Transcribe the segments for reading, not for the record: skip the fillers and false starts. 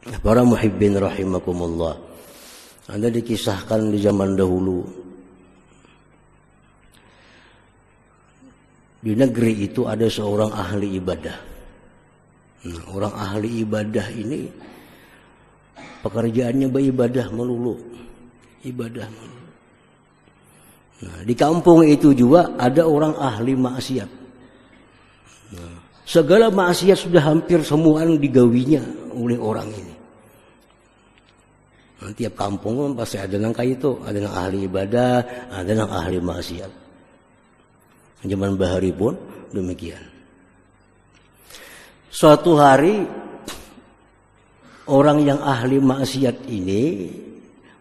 Para muhibbin rahimakumullah, ada dikisahkan di zaman dahulu di negeri itu ada seorang ahli ibadah. Orang ahli ibadah ini pekerjaannya beribadah melulu, ibadah melulu. Nah, di kampung itu juga ada orang ahli maksiat. Nah, segala maksiat sudah hampir semua digawinya oleh orang ini. Nah, tiap kampung pasti ada yang kayak itu, ada yang ahli ibadah, ada yang ahli maksiat. Zaman bahari pun demikian. Suatu hari orang yang ahli maksiat ini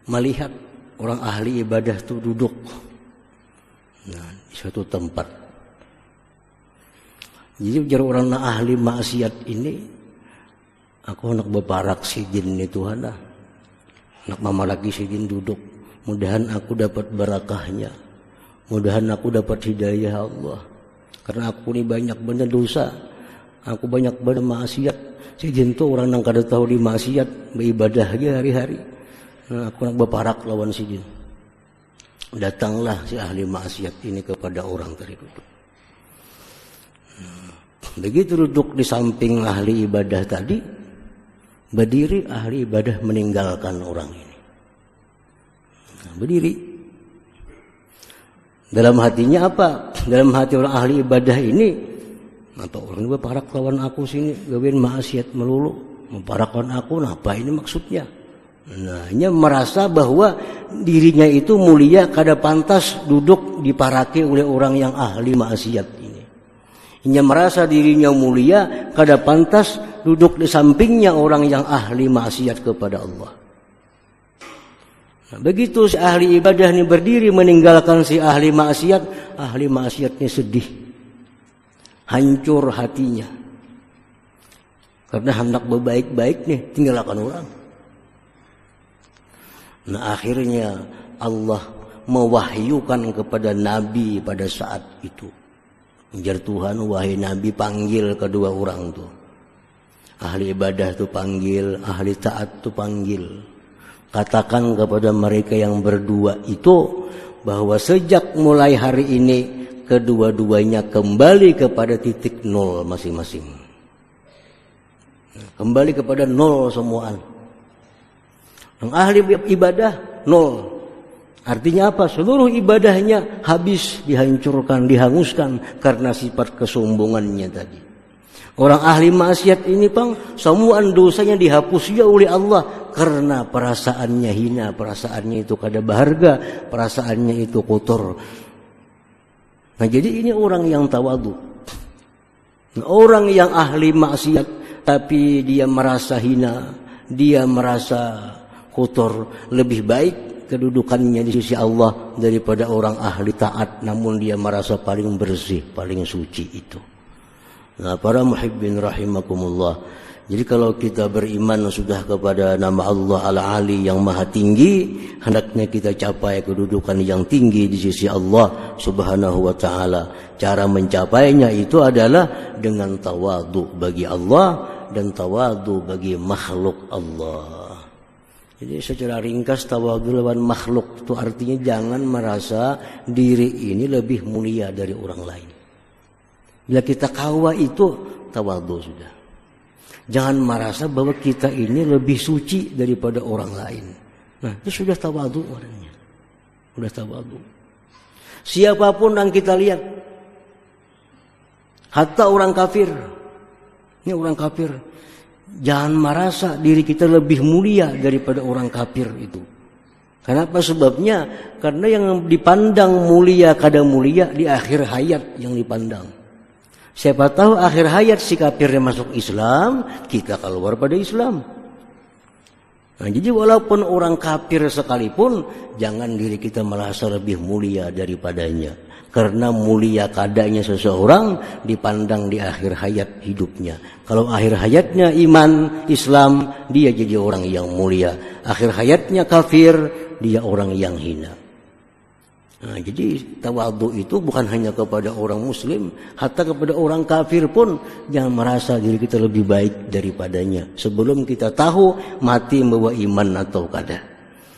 melihat orang ahli ibadah itu duduk di suatu tempat. Jadi bicara orang ahli maksiat ini, aku nak beparak sidin itu hana, nak mama lagi sidin duduk. Mudahan aku dapat barakahnya, mudahan aku dapat hidayah Allah. Karena aku ini banyak benar dosa, aku banyak benar maksiat. Sidin tu orang yang kada tahu di maksiat, beribadah aja hari-hari. Nah, aku nak beparak lawan sidin. Datanglah si ahli maksiat ini kepada orang tadi duduk. Begitu duduk di samping ahli ibadah tadi, berdiri ahli ibadah meninggalkan orang ini. Berdiri. Dalam hatinya apa? Dalam hati orang ahli ibadah ini, apa orang beparak lawan aku sini, gawin maksiat melulu, membarakkan aku, nah apa ini maksudnya? Nah, dia merasa bahwa dirinya itu mulia, kada pantas duduk diparaki oleh orang yang ahli maksiat ini. Dia merasa dirinya mulia, kada pantas duduk di sampingnya orang yang ahli maksiat kepada Allah. Nah, begitu si ahli ibadah ini berdiri meninggalkan si ahli maksiatnya sedih, hancur hatinya. Karena hendak berbaik-baik nih, tinggalkan orang. Nah, akhirnya Allah mewahyukan kepada Nabi pada saat itu. Menjar Tuhan, wahai Nabi, panggil kedua orang itu. Ahli ibadah itu panggil, ahli taat itu panggil. Katakan kepada mereka yang berdua itu bahwa sejak mulai hari ini kedua-duanya kembali kepada titik nol masing-masing. Kembali kepada nol semuaan. Yang ahli ibadah nol. Artinya apa? Seluruh ibadahnya habis, dihancurkan, dihanguskan karena sifat kesombongannya tadi. Orang ahli maksiat ini semua dosanya dihapus ya oleh Allah karena perasaannya hina, perasaannya itu kada berharga, perasaannya itu kotor. Nah, jadi ini orang yang tawadu. Nah, orang yang ahli maksiat tapi dia merasa hina, dia merasa kotor, lebih baik kedudukannya di sisi Allah daripada orang ahli taat namun dia merasa paling bersih, paling suci itu. Nah, para muhibbin rahimakumullah, jadi kalau kita beriman sudah kepada nama Allah Al-Ali yang maha tinggi, hendaknya kita capai kedudukan yang tinggi di sisi Allah Subhanahu wa ta'ala. Cara mencapainya itu adalah dengan tawadu bagi Allah dan tawadu bagi makhluk Allah. Jadi secara ringkas tawadu lawan makhluk itu artinya jangan merasa diri ini lebih mulia dari orang lain. Bila kita kawa itu tawadu sudah. Jangan merasa bahwa kita ini lebih suci daripada orang lain. Nah, itu sudah tawadu orangnya. Sudah tawadu. Siapapun yang kita lihat, hatta orang kafir. Ini orang kafir. Jangan merasa diri kita lebih mulia daripada orang kafir itu. Kenapa sebabnya? Karena yang dipandang mulia kada mulia di akhir hayat yang dipandang. Siapa tahu akhir hayat si kafirnya masuk Islam, kita keluar pada Islam. Nah, jadi walaupun orang kafir sekalipun, jangan diri kita merasa lebih mulia daripadanya. Karena mulia kadanya seseorang dipandang di akhir hayat hidupnya. Kalau akhir hayatnya iman, Islam, dia jadi orang yang mulia. Akhir hayatnya kafir, dia orang yang hina. Nah, jadi tawadhu itu bukan hanya kepada orang muslim, hatta kepada orang kafir pun jangan merasa diri kita lebih baik daripadanya sebelum kita tahu mati membawa iman atau kada.